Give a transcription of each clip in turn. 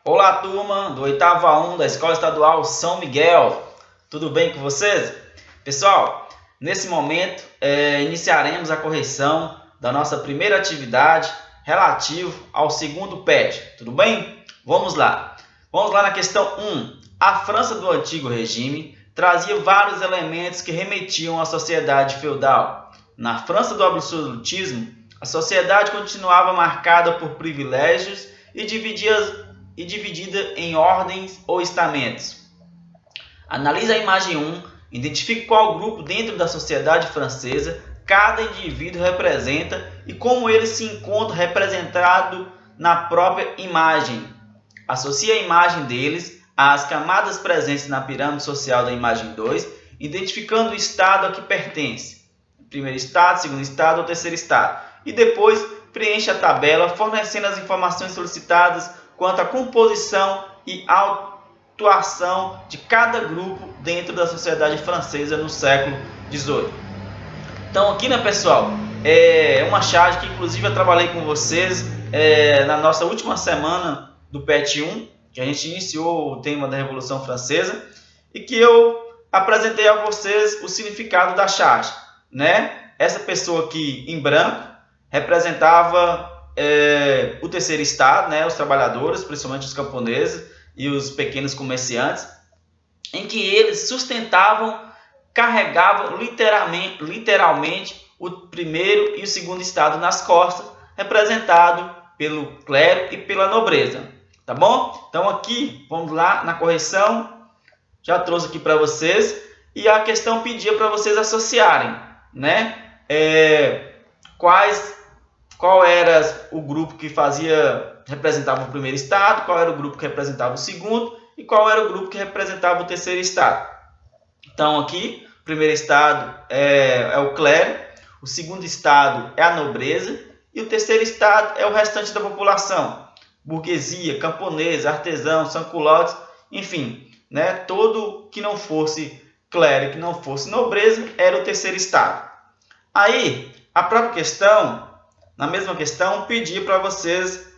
Olá, turma do oitavo A1 da Escola Estadual São Miguel. Tudo bem com vocês? Pessoal, nesse momento iniciaremos a correção da nossa primeira atividade relativo ao segundo PET. Tudo bem? Vamos lá. Vamos lá na questão 1. A França do Antigo Regime trazia vários elementos que remetiam à sociedade feudal. Na França do absolutismo, a sociedade continuava marcada por privilégios e dividida em ordens ou estamentos. Analise a imagem 1, identifique qual grupo dentro da sociedade francesa cada indivíduo representa e como ele se encontra representado na própria imagem. Associe a imagem deles às camadas presentes na pirâmide social da imagem 2, identificando o estado a que pertence. Primeiro estado, segundo estado ou terceiro estado. E depois preencha a tabela fornecendo as informações solicitadas quanto à composição e atuação de cada grupo dentro da sociedade francesa no século XVIII. Então aqui, né, pessoal, é uma charge que inclusive eu trabalhei com vocês na nossa última semana do PET 1, que a gente iniciou o tema da Revolução Francesa, e que eu apresentei a vocês o significado da charge, né? Essa pessoa aqui em branco representava o terceiro estado, né? Os trabalhadores, principalmente os camponeses e os pequenos comerciantes, em que eles sustentavam, carregavam literalmente o primeiro e o segundo estado nas costas, representado pelo clero e pela nobreza, tá bom? Então aqui, vamos lá na correção, já trouxe aqui para vocês, e a questão pedia para vocês associarem, né? Qual era o grupo que representava o primeiro estado, qual era o grupo que representava o segundo e qual era o grupo que representava o terceiro estado. Então aqui, o primeiro estado é o clero, o segundo estado é a nobreza e o terceiro estado é o restante da população, burguesia, camponês, artesãos, sans-culottes, enfim, né, todo que não fosse clero, que não fosse nobreza, era o terceiro estado. Aí, a própria questão, na mesma questão, pedir para vocês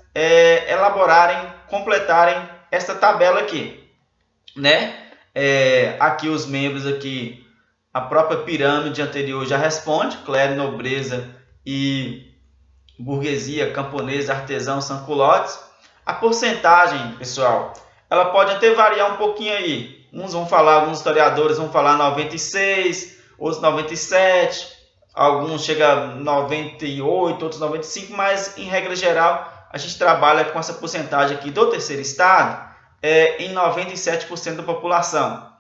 elaborarem, completarem esta tabela aqui, né? Aqui os membros aqui, a própria pirâmide anterior já responde, clero, nobreza e burguesia, camponês, artesão, sans-culottes. A porcentagem, pessoal, ela pode até variar um pouquinho aí. Alguns historiadores vão falar 96, outros 97, alguns chegam a 98, outros 95, mas em regra geral a gente trabalha com essa porcentagem aqui do terceiro estado em 97% da população.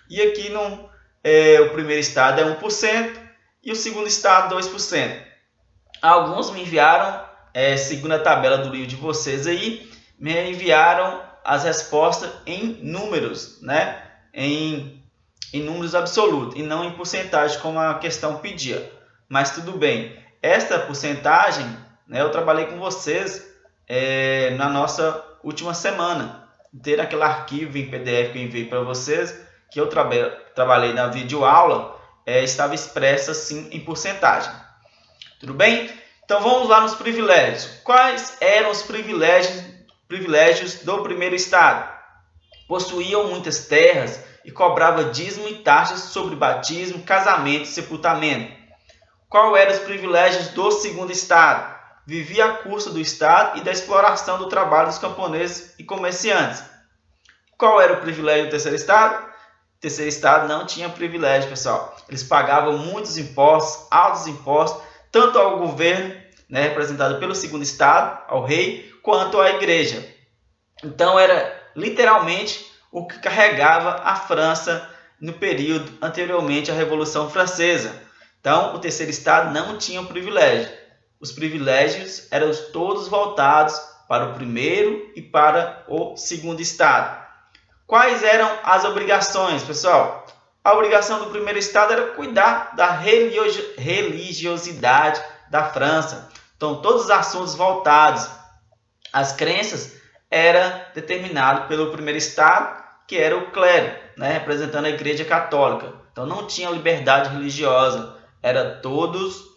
E aqui o primeiro estado é 1% e o segundo estado 2%. Alguns me enviaram, segundo a tabela do livro de vocês aí, me enviaram as respostas em números, né? Em números absolutos e não em porcentagem como a questão pedia. Mas tudo bem. Esta porcentagem, né, eu trabalhei com vocês na nossa última semana. Ter aquele arquivo em PDF que eu enviei para vocês, que eu trabalhei na videoaula, estava expressa assim em porcentagem. Tudo bem? Então vamos lá nos privilégios. Quais eram os privilégios do primeiro estado? Possuíam muitas terras e cobrava dízimo e taxas sobre batismo, casamento e sepultamento. Qual eram os privilégios do segundo estado? Vivia à custa do estado e da exploração do trabalho dos camponeses e comerciantes. Qual era o privilégio do terceiro estado? O terceiro estado não tinha privilégio, pessoal. Eles pagavam muitos impostos, altos impostos, tanto ao governo, né, representado pelo segundo estado, ao rei, quanto à igreja. Então era literalmente o que carregava a França no período anteriormente à Revolução Francesa. Então o terceiro estado não tinha privilégio. Os privilégios eram todos voltados para o primeiro e para o segundo estado. Quais eram as obrigações, pessoal? A obrigação do primeiro estado era cuidar da religiosidade da França. Então todos os assuntos voltados às crenças era determinado pelo primeiro estado, que era o clero, né, representando a Igreja Católica. Então não tinha liberdade religiosa, era todos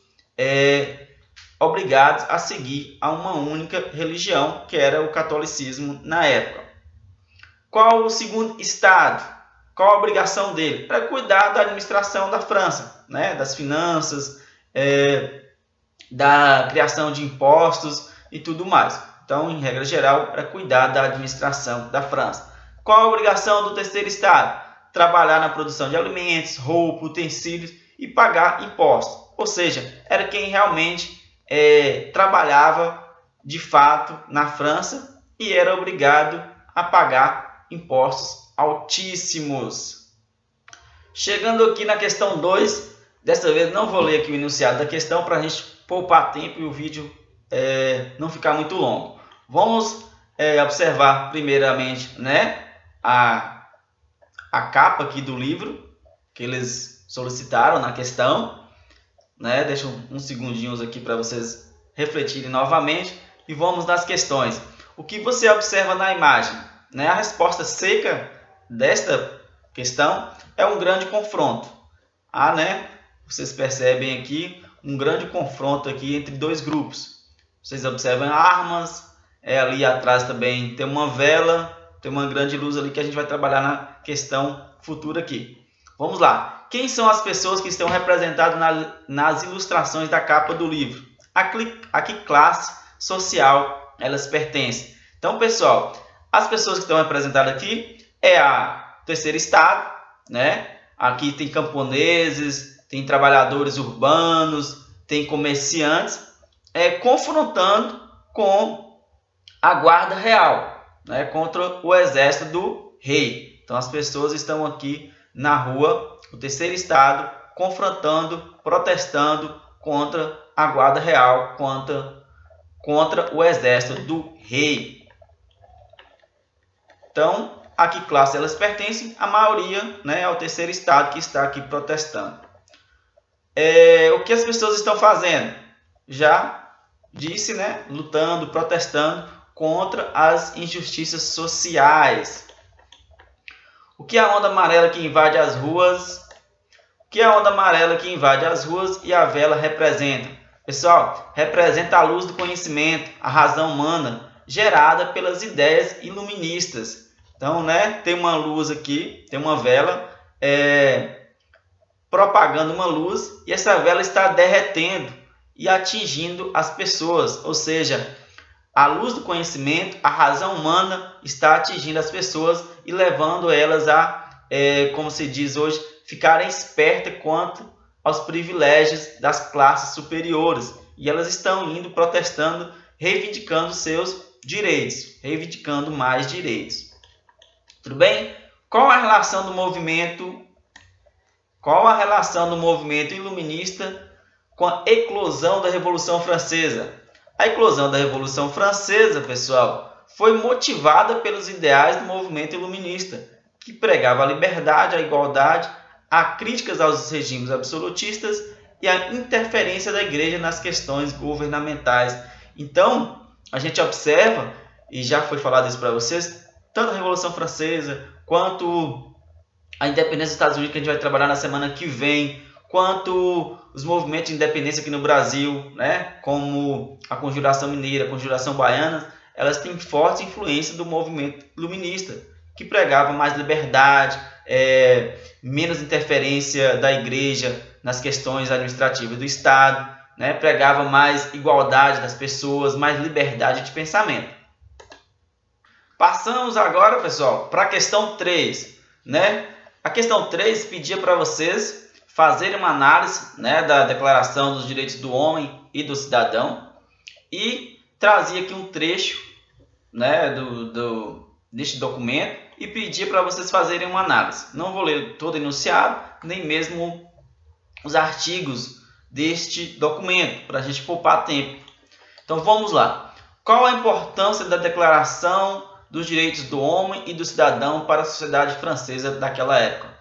obrigados a seguir a uma única religião, que era o catolicismo na época. Qual o segundo estado? Qual a obrigação dele? Para cuidar da administração da França, né? Das finanças, da criação de impostos e tudo mais. Então, em regra geral, para cuidar da administração da França. Qual a obrigação do terceiro estado? Trabalhar na produção de alimentos, roupa, utensílios e pagar impostos. Ou seja, era quem realmente trabalhava de fato na França e era obrigado a pagar impostos altíssimos. Chegando aqui na questão 2, dessa vez não vou ler aqui o enunciado da questão para a gente poupar tempo e o vídeo não ficar muito longo. Vamos observar primeiramente, né, a capa aqui do livro que eles solicitaram na questão, né? Deixa uns segundinhos aqui para vocês refletirem novamente e vamos nas questões. O que você observa na imagem, né? A resposta seca desta questão é um grande confronto. Né? Vocês percebem aqui um grande confronto aqui entre dois grupos. Vocês observam armas, ali atrás também tem uma vela, tem uma grande luz ali que a gente vai trabalhar na questão futura aqui. Vamos lá. Quem são as pessoas que estão representadas nas ilustrações da capa do livro? A que classe social elas pertencem? Então, pessoal, as pessoas que estão representadas aqui é a terceiro estado, né? Aqui tem camponeses, tem trabalhadores urbanos, tem comerciantes, confrontando com a guarda real, né? Contra o exército do rei. Então, as pessoas estão aqui na rua, o terceiro estado, confrontando, protestando contra a guarda real, contra o exército do rei. Então, a que classe elas pertencem? A maioria, né, ao terceiro estado que está aqui protestando. O que as pessoas estão fazendo? Já disse, né, lutando, protestando contra as injustiças sociais. O que é a onda amarela que invade as ruas? O que é a onda amarela que invade as ruas e a vela representa? Pessoal, representa a luz do conhecimento, a razão humana, gerada pelas ideias iluministas. Então, né, tem uma luz aqui, tem uma vela propagando uma luz e essa vela está derretendo e atingindo as pessoas. Ou seja, a luz do conhecimento, a razão humana está atingindo as pessoas e levando elas a, como se diz hoje, ficarem espertas quanto aos privilégios das classes superiores. E elas estão indo protestando, reivindicando seus direitos, reivindicando mais direitos. Tudo bem? Qual a relação do movimento iluminista com a eclosão da Revolução Francesa? A eclosão da Revolução Francesa, pessoal, foi motivada pelos ideais do movimento iluminista, que pregava a liberdade, a igualdade, a críticas aos regimes absolutistas e a interferência da igreja nas questões governamentais. Então, a gente observa, e já foi falado isso para vocês, tanto a Revolução Francesa, quanto a independência dos Estados Unidos, que a gente vai trabalhar na semana que vem, quanto os movimentos de independência aqui no Brasil, né, como a Conjuração Mineira, a Conjuração Baiana, elas têm forte influência do movimento iluminista, que pregava mais liberdade, menos interferência da igreja nas questões administrativas do Estado, né, pregava mais igualdade das pessoas, mais liberdade de pensamento. Passamos agora, pessoal, para a questão 3. Né? A questão 3 pedia para vocês fazerem uma análise, né, da Declaração dos Direitos do Homem e do Cidadão e trazia aqui um trecho, né, deste documento e pedia para vocês fazerem uma análise. Não vou ler todo o enunciado, nem mesmo os artigos deste documento, para a gente poupar tempo. Então vamos lá. Qual a importância da Declaração dos Direitos do Homem e do Cidadão para a sociedade francesa daquela época?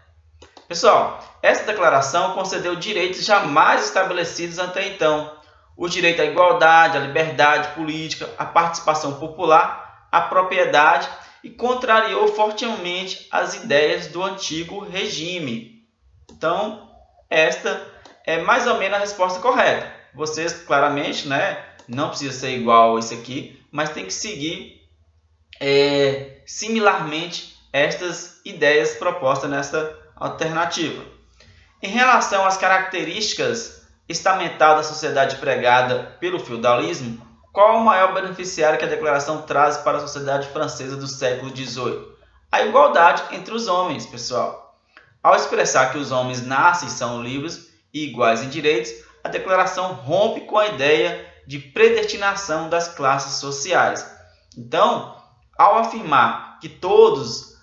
Pessoal, essa declaração concedeu direitos jamais estabelecidos até então. O direito à igualdade, à liberdade política, à participação popular, à propriedade e contrariou fortemente as ideias do antigo regime. Então, esta é mais ou menos a resposta correta. Vocês, claramente, né, não precisa ser igual a esse aqui, mas tem que seguir similarmente estas ideias propostas nesta alternativa. Em relação às características estamental da sociedade pregada pelo feudalismo, qual o maior beneficiário que a declaração traz para a sociedade francesa do século XVIII? A igualdade entre os homens, pessoal. Ao expressar que os homens nascem e são livres e iguais em direitos, a declaração rompe com a ideia de predestinação das classes sociais. Então, ao afirmar que todos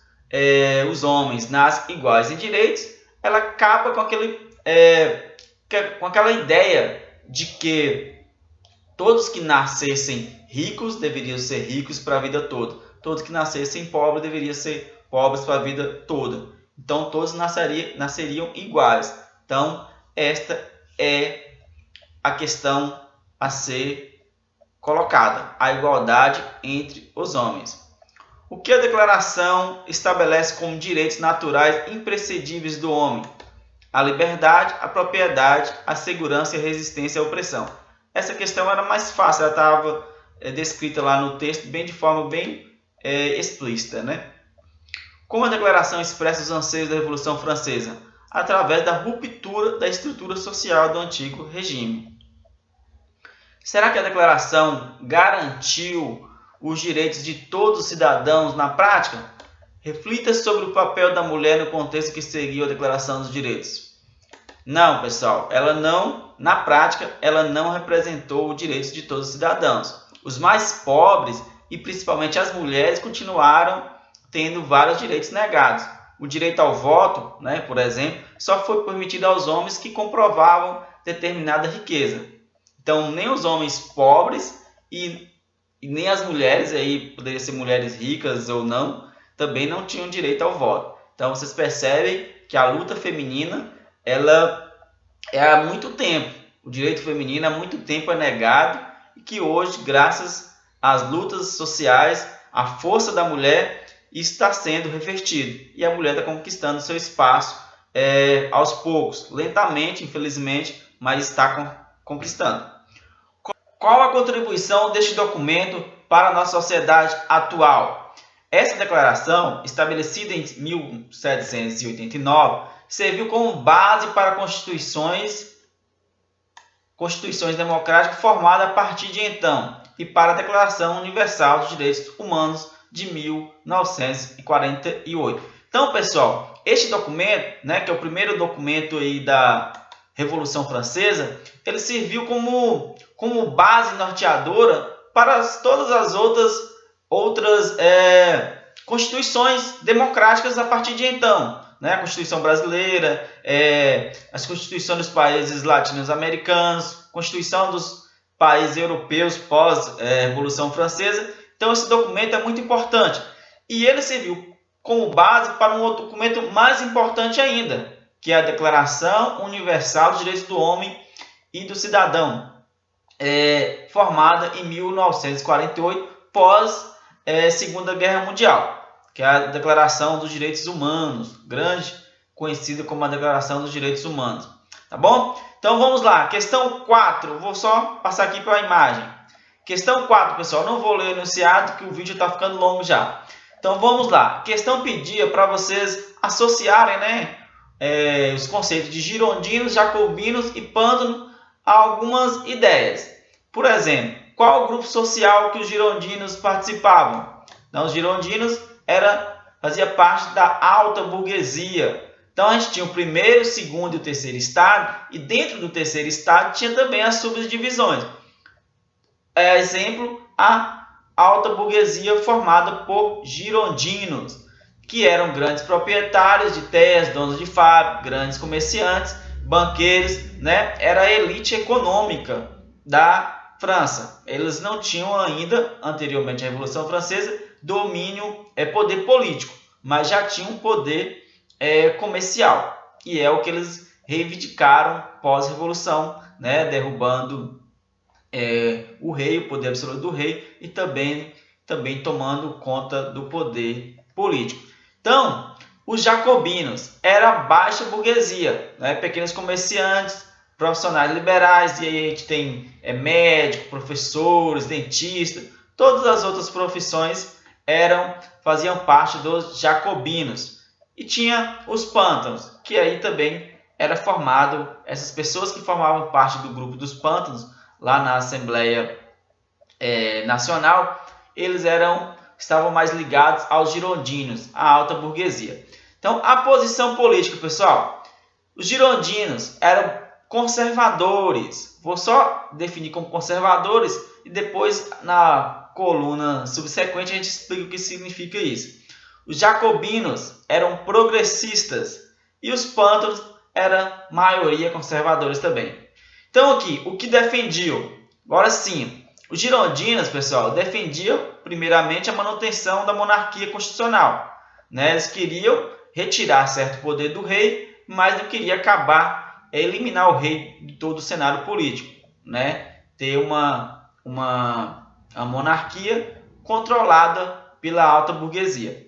os homens nascem iguais em direitos, ela acaba com aquela ideia de que todos que nascessem ricos deveriam ser ricos para a vida toda. Todos que nascessem pobres deveriam ser pobres para a vida toda. Então, todos nasceriam iguais. Então, esta é a questão a ser colocada. A igualdade entre os homens. O que a declaração estabelece como direitos naturais imprescindíveis do homem? A liberdade, a propriedade, a segurança e a resistência à opressão. Essa questão era mais fácil, ela estava descrita lá no texto de forma bem explícita, né? Como a declaração expressa os anseios da Revolução Francesa? Através da ruptura da estrutura social do antigo regime. Será que a declaração garantiu os direitos de todos os cidadãos na prática? Reflita sobre o papel da mulher no contexto que seguiu a Declaração dos Direitos. Não, pessoal, na prática, ela não representou os direitos de todos os cidadãos. Os mais pobres e principalmente as mulheres continuaram tendo vários direitos negados. O direito ao voto, né, por exemplo, só foi permitido aos homens que comprovavam determinada riqueza. Então, nem os homens pobres e nem as mulheres, aí poderiam ser mulheres ricas ou não, também não tinham direito ao voto. Então, vocês percebem que a luta feminina, ela é há muito tempo. O direito feminino há muito tempo é negado e que hoje, graças às lutas sociais, a força da mulher está sendo revertido. E a mulher está conquistando seu espaço aos poucos, lentamente, infelizmente, mas está conquistando. Qual a contribuição deste documento para a nossa sociedade atual? Essa declaração, estabelecida em 1789, serviu como base para constituições democráticas formadas a partir de então e para a Declaração Universal dos Direitos Humanos de 1948. Então, pessoal, este documento, né, que é o primeiro documento aí da Revolução Francesa, ele serviu como base norteadora para todas as outras constituições democráticas a partir de então, né? A Constituição brasileira, as constituições dos países latino-americanos, Constituição dos países europeus pós-Revolução Francesa. Então, esse documento é muito importante. E ele serviu como base para um outro documento mais importante ainda, que é a Declaração Universal dos Direitos do Homem e do Cidadão, formada em 1948, pós Segunda Guerra Mundial, que é a Declaração dos Direitos Humanos, grande, conhecida como a Declaração dos Direitos Humanos. Tá bom? Então vamos lá, questão 4, vou só passar aqui para a imagem. Questão 4, pessoal, não vou ler o enunciado, que o vídeo está ficando longo já. Então vamos lá, a questão pedia para vocês associarem, né, os conceitos de girondinos, jacobinos e pândano a algumas ideias. Por exemplo, qual o grupo social que os girondinos participavam? Então, os girondinos fazia parte da alta burguesia. Então, a gente tinha o primeiro, o segundo e o terceiro estado, e dentro do terceiro estado tinha também as subdivisões. Exemplo, a alta burguesia formada por girondinos, que eram grandes proprietários de terras, donos de fábrica, grandes comerciantes, banqueiros, né? Era a elite econômica da França. Eles não tinham ainda, anteriormente à Revolução Francesa, poder político, mas já tinham poder comercial. E é o que eles reivindicaram pós-revolução, né? Derrubando o rei, o poder absoluto do rei, e também tomando conta do poder político. Então, os jacobinos eram a baixa burguesia, né? Pequenos comerciantes, profissionais liberais, e aí a gente tem médico, professores, dentistas, todas as outras profissões faziam parte dos jacobinos. E tinha os pântanos, que aí também era formado, essas pessoas que formavam parte do grupo dos pântanos, lá na Assembleia Nacional, eles estavam mais ligados aos girondinos, à alta burguesia. Então, a posição política, pessoal, os girondinos eram conservadores. Vou só definir como conservadores e depois, na coluna subsequente, a gente explica o que significa isso. Os jacobinos eram progressistas e os pântanos eram maioria conservadores também. Então, aqui, o que defendiam? Agora sim, os girondinos, pessoal, defendiam primeiramente a manutenção da monarquia constitucional. Né? Eles queriam retirar certo poder do rei, mas não queriam eliminar o rei de todo o cenário político. Né? Ter uma monarquia controlada pela alta burguesia.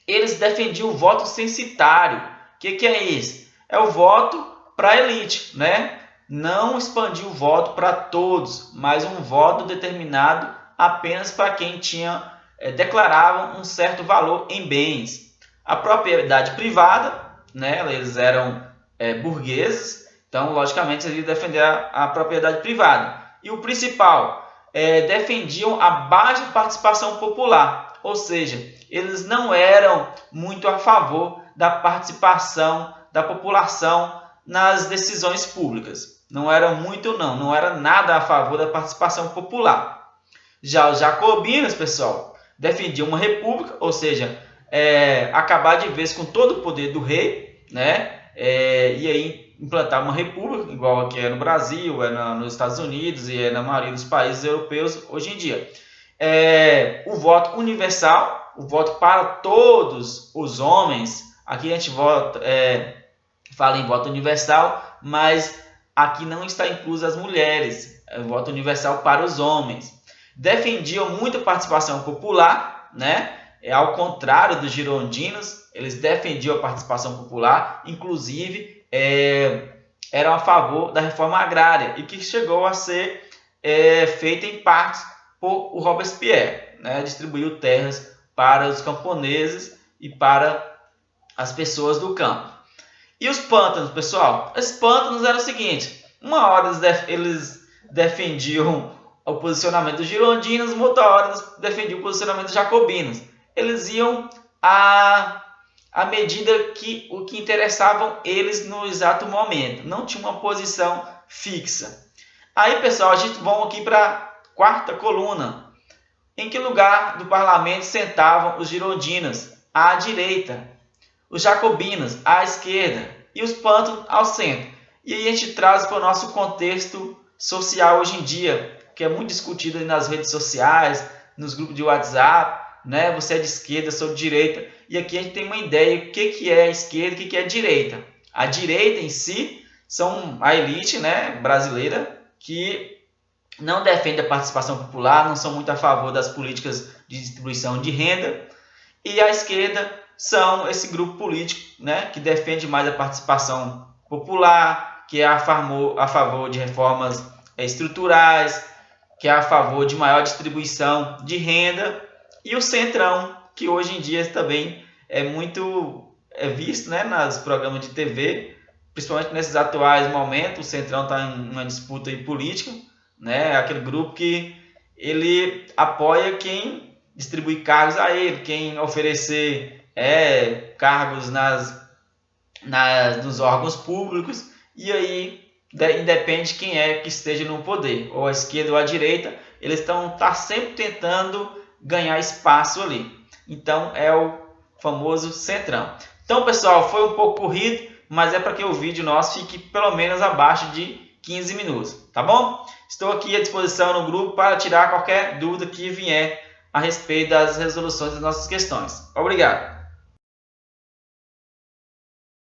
Eles defendiam o voto censitário. O que é isso? É o voto para a elite, né? Não expandir o voto para todos, mas um voto determinado apenas para quem declarava um certo valor em bens. A propriedade privada, né? Eles eram burgueses, então logicamente eles iam defender a propriedade privada. E o principal, defendiam a baixa participação popular, ou seja, eles não eram muito a favor da participação da população nas decisões públicas. Não era não era nada a favor da participação popular. Já os jacobinos, pessoal, defendiam uma república, ou seja, acabar de vez com todo o poder do rei, né? E aí implantar uma república, igual aqui no Brasil, nos Estados Unidos e na maioria dos países europeus hoje em dia. O voto universal, o voto para todos os homens. Aqui a gente fala em voto universal, mas aqui não está incluso as mulheres. É o voto universal para os homens. Defendiam muito a participação popular, né? Ao contrário dos girondinos, eles defendiam a participação popular, inclusive eram a favor da reforma agrária, e que chegou a ser feita em partes por o Robespierre, né? Distribuiu terras para os camponeses e para as pessoas do campo. E os pântanos, pessoal? Os pântanos eram o seguinte: uma hora eles defendiam o posicionamento dos girondinos, uma outra hora eles defendiam o posicionamento dos jacobinos. Eles iam à medida que o que interessavam eles no exato momento. Não tinha uma posição fixa. Aí, pessoal, a gente vai aqui para a quarta coluna. Em que lugar do parlamento sentavam os girondinos? À direita. Os jacobinos à esquerda. E os pântanos ao centro. E aí a gente traz para o nosso contexto social hoje em dia, que é muito discutido nas redes sociais, nos grupos de WhatsApp, né? Você é de esquerda, sou de direita. E aqui a gente tem uma ideia do que é a esquerda e o que é a direita. A direita em si são a elite, né, brasileira, que não defende a participação popular, não são muito a favor das políticas de distribuição de renda. E a esquerda são esse grupo político, né, que defende mais a participação popular, que é a favor de reformas estruturais, que é a favor de maior distribuição de renda. E o centrão, que hoje em dia também é muito visto, né, nos programas de TV, principalmente nesses atuais momentos. O centrão está em uma disputa política, né, aquele grupo que ele apoia quem distribui cargos a ele, quem oferecer cargos nos órgãos públicos, e aí independe quem que esteja no poder, ou a esquerda ou a direita, eles estão sempre tentando ganhar espaço ali. Então é o famoso centrão. Então, pessoal, foi um pouco corrido, mas é para que o vídeo nosso fique pelo menos abaixo de 15 minutos, tá bom? Estou aqui à disposição no grupo para tirar qualquer dúvida que vier a respeito das resoluções das nossas questões. Obrigado!